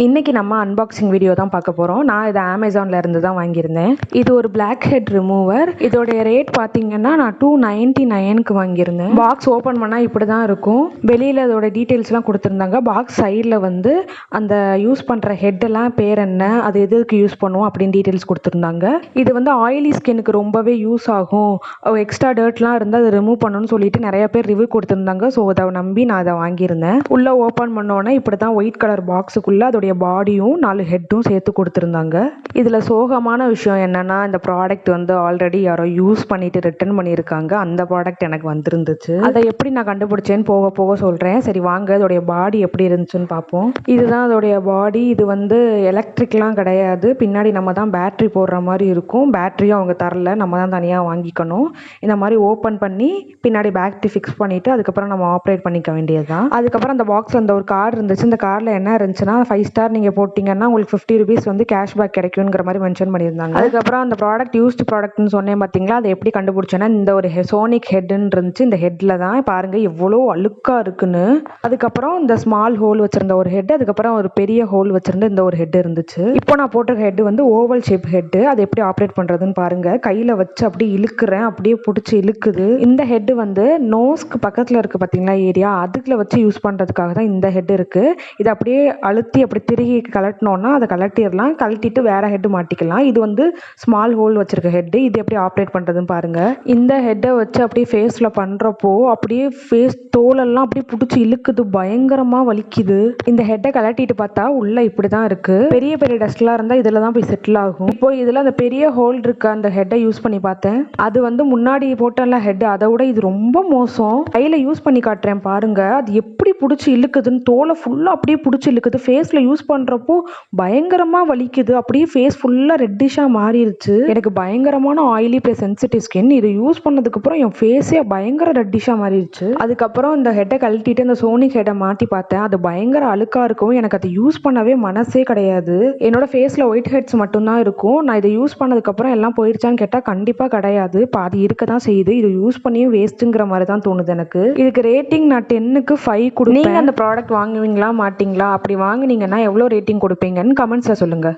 இன்னைக்கு நம்ம unboxing video தான் பார்க்க போகிறோம். நான் இதை அமேசானில் இருந்து தான் வாங்கியிருந்தேன். இது ஒரு பிளாக் ஹெட் ரிமூவர். இதோடைய ரேட் பார்த்தீங்கன்னா நான் $299க்கு வாங்கியிருந்தேன். பாக்ஸ் ஓப்பன் பண்ணால் இப்படி தான் இருக்கும். வெளியில் அதோட டீட்டெயில்ஸ்லாம் கொடுத்துருந்தாங்க. பாக்ஸ் சைடில் வந்து அந்த யூஸ் பண்ணுற ஹெட்டெல்லாம் பேர் என்ன, அது எதுக்கு யூஸ் பண்ணுவோம் அப்படின்னு டீட்டெயில்ஸ் கொடுத்துருந்தாங்க. இது வந்து ஆயிலி ஸ்கின்னுக்கு ரொம்பவே யூஸ் ஆகும், எக்ஸ்ட்ரா டர்ட்லாம் இருந்தால் அதை ரிமூவ் பண்ணணும்னு சொல்லிட்டு நிறைய பேர் ரிவ்யூ கொடுத்துருந்தாங்க. ஸோ அதை நம்பி நான் அதை வாங்கியிருந்தேன். உள்ளே ஓப்பன் பண்ணோன்னே இப்படி தான் ஒயிட் கலர் பாக்ஸுக்குள்ளே அதோடைய பாடியும் 4 ஹெட்டும் சேர்த்து கொடுத்துருந்தாங்க. இதில் சோகமான விஷயம் என்னன்னா, இந்த ப்ராடக்ட் வந்து ஆல்ரெடி யாரோ யூஸ் பண்ணிட்டு ரிட்டர்ன் பண்ணியிருக்காங்க. அந்த ப்ராடக்ட் எனக்கு வந்துருந்துச்சு. அதை எப்படி நான் கண்டுபிடிச்சேன்னு போக போக சொல்கிறேன். சரி வாங்க அதோடைய பாடி எப்படி இருந்துச்சுன்னு பார்ப்போம். இதுதான் அதோடைய பாடி. இது வந்து எலக்ட்ரிக்லாம் கிடையாது. பின்னாடி நம்ம தான் பேட்ரி போடுற மாதிரி இருக்கும். பேட்டரியும் அவங்க தரல, நம்ம தான் தனியாக வாங்கிக்கணும். இந்த மாதிரி ஓப்பன் பண்ணி பின்னாடி பேட்டரி ஃபிக்ஸ் பண்ணிவிட்டு அதுக்கப்புறம் நம்ம ஆப்ரேட் பண்ணிக்க வேண்டியது தான். அதுக்கப்புறம் அந்த பாக்ஸில் அந்த ஒரு கார்டு இருந்துச்சு. இந்த கார்டில் என்ன இருந்துச்சுன்னா 5 ஸ்டார் நீங்கள் போட்டிங்கன்னா உங்களுக்கு ₹50 வந்து கேஷ்பேக் கிடைக்குங்கிற மாதிரி மென்ஷன் பண்ணியிருந்தாங்க. அதுக்கப்புறம் அந்த ப்ராடக்ட் யூஸ்டு ப்ராடக்ட்னு சொன்னேன் பார்த்தீங்களா, அதை எப்படி கண்டுபிடிச்சேன்னா இந்த ஒரு சோனிக் ஹெட்னு இருந்துச்சு. இந்த ஹெட்டில் தான் பாருங்கள் எவ்வளோ அழுக்காக இருக்குன்னு. அதுக்கப்புறம் இந்த ஸ்மால் ஹோல் வச்சுருந்த ஒரு ஹெட், அதுக்கப்புறம் ஒரு பெரிய ஹோல் வச்சுருந்த இந்த ஒரு ஹெட் இருந்துச்சு. இப்போ நான் போட்டிருக்க ஹெட் வந்து ஓவல் ஷேப் ஹெட்டு. அதை எப்படி ஆப்ரேட் பண்ணுறதுன்னு பாருங்கள். கையில் வச்சு அப்படியே இழுக்கிறேன், அப்படியே பிடிச்சி இழுக்குது. இந்த ஹெட்டு வந்து நோஸ்க்கு பக்கத்தில் இருக்குது பார்த்தீங்களா ஏரியா, அதுக்குள்ள வச்சு யூஸ் பண்ணுறதுக்காக தான் இந்த ஹெட் இருக்குது. இதை அப்படியே அழுத்தி அப்படி திருகி கலட்டினோன்னா அதை கலட்டிடலாம். கழட்டிட்டு வேற ஹெட் மாட்டிக்கலாம். இது வந்து ஸ்மால் ஹோல் வச்சிருக்க ஹெட். இது எப்படி ஆப்ரேட் பண்ணுறதுன்னு பாருங்க. இந்த ஹெட்டை வச்சு அப்படியே ஃபேஸில் பண்ணுறப்போ அப்படியே ஃபேஸ் தோலெல்லாம் அப்படியே பிடிச்சி இழுக்குது, பயங்கரமாக வலிக்குது. இந்த ஹெட்டை கலட்டிட்டு பார்த்தா உள்ள இப்படி தான் இருக்கு. பெரிய பெரிய டஸ்ட்லாம் இருந்தால் இதில் தான் போய் செட்டில் ஆகும். இப்போ இதில் அந்த பெரிய ஹோல் இருக்க அந்த ஹெட்டை யூஸ் பண்ணி பார்த்தேன். அது வந்து முன்னாடி போட்டல ஹெட், அதை விட இது ரொம்ப மோசம். கையில் யூஸ் பண்ணி காட்டுறேன் பாருங்க. அது எப்படி பிடிச்சி இழுக்குதுன்னு, தோலை ஃபுல்லாக அப்படியே பிடிச்சி இழுக்குது. ஃபேஸில் யூஸ் பண்ணுறப்போ பயங்கரமாக வலிக்குது. அப்படியே ஃபேஸ் ஃபுல்லாக ரெட்டிஷாக மாறிடுச்சு. எனக்கு பயங்கரமான ஆயிலி ப்ளஸ் சென்சிட்டிவ் ஸ்கின். இதை யூஸ் பண்ணதுக்கப்புறம் என் ஃபேஸே பயங்கர ரெட்டிஷாக மாறிடுச்சு. அதுக்கப்புறம் இந்த ஹெட்டை கழட்டிட்டு இந்த சோனிக் ஹெட்டை மாட்டி பார்த்தேன். அது பயங்கர அழுக்காக இருக்கும். எனக்கு அதை யூஸ் பண்ணவே மனசே கிடையாது. என்னோட ஃபேஸில் ஒயிட் ஹெட்ஸ் மட்டும்தான் இருக்கும். நான் இதை யூஸ் பண்ணதுக்கப்புறம் எல்லாம் போயிடுச்சான்னு கேட்டால் கண்டிப்பாக கிடையாது, பாதி இருக்க தான் செய்யுது. இதை யூஸ் பண்ணியும் வேஸ்ட்டுங்கிற மாதிரி தான் தோணுது எனக்கு. இதுக்கு ரேட்டிங் நான் 10க்கு 5 கொடுப்பேன். நீங்கள் அந்த ப்ராடக்ட் வாங்குவீங்களா மாட்டிங்களா? அப்படி வாங்குனீங்கன்னா எவ்வளோ ரேட்டிங் கொடுப்பீங்கன்னு கமெண்ட்ஸில் சொல்லுங்கள்.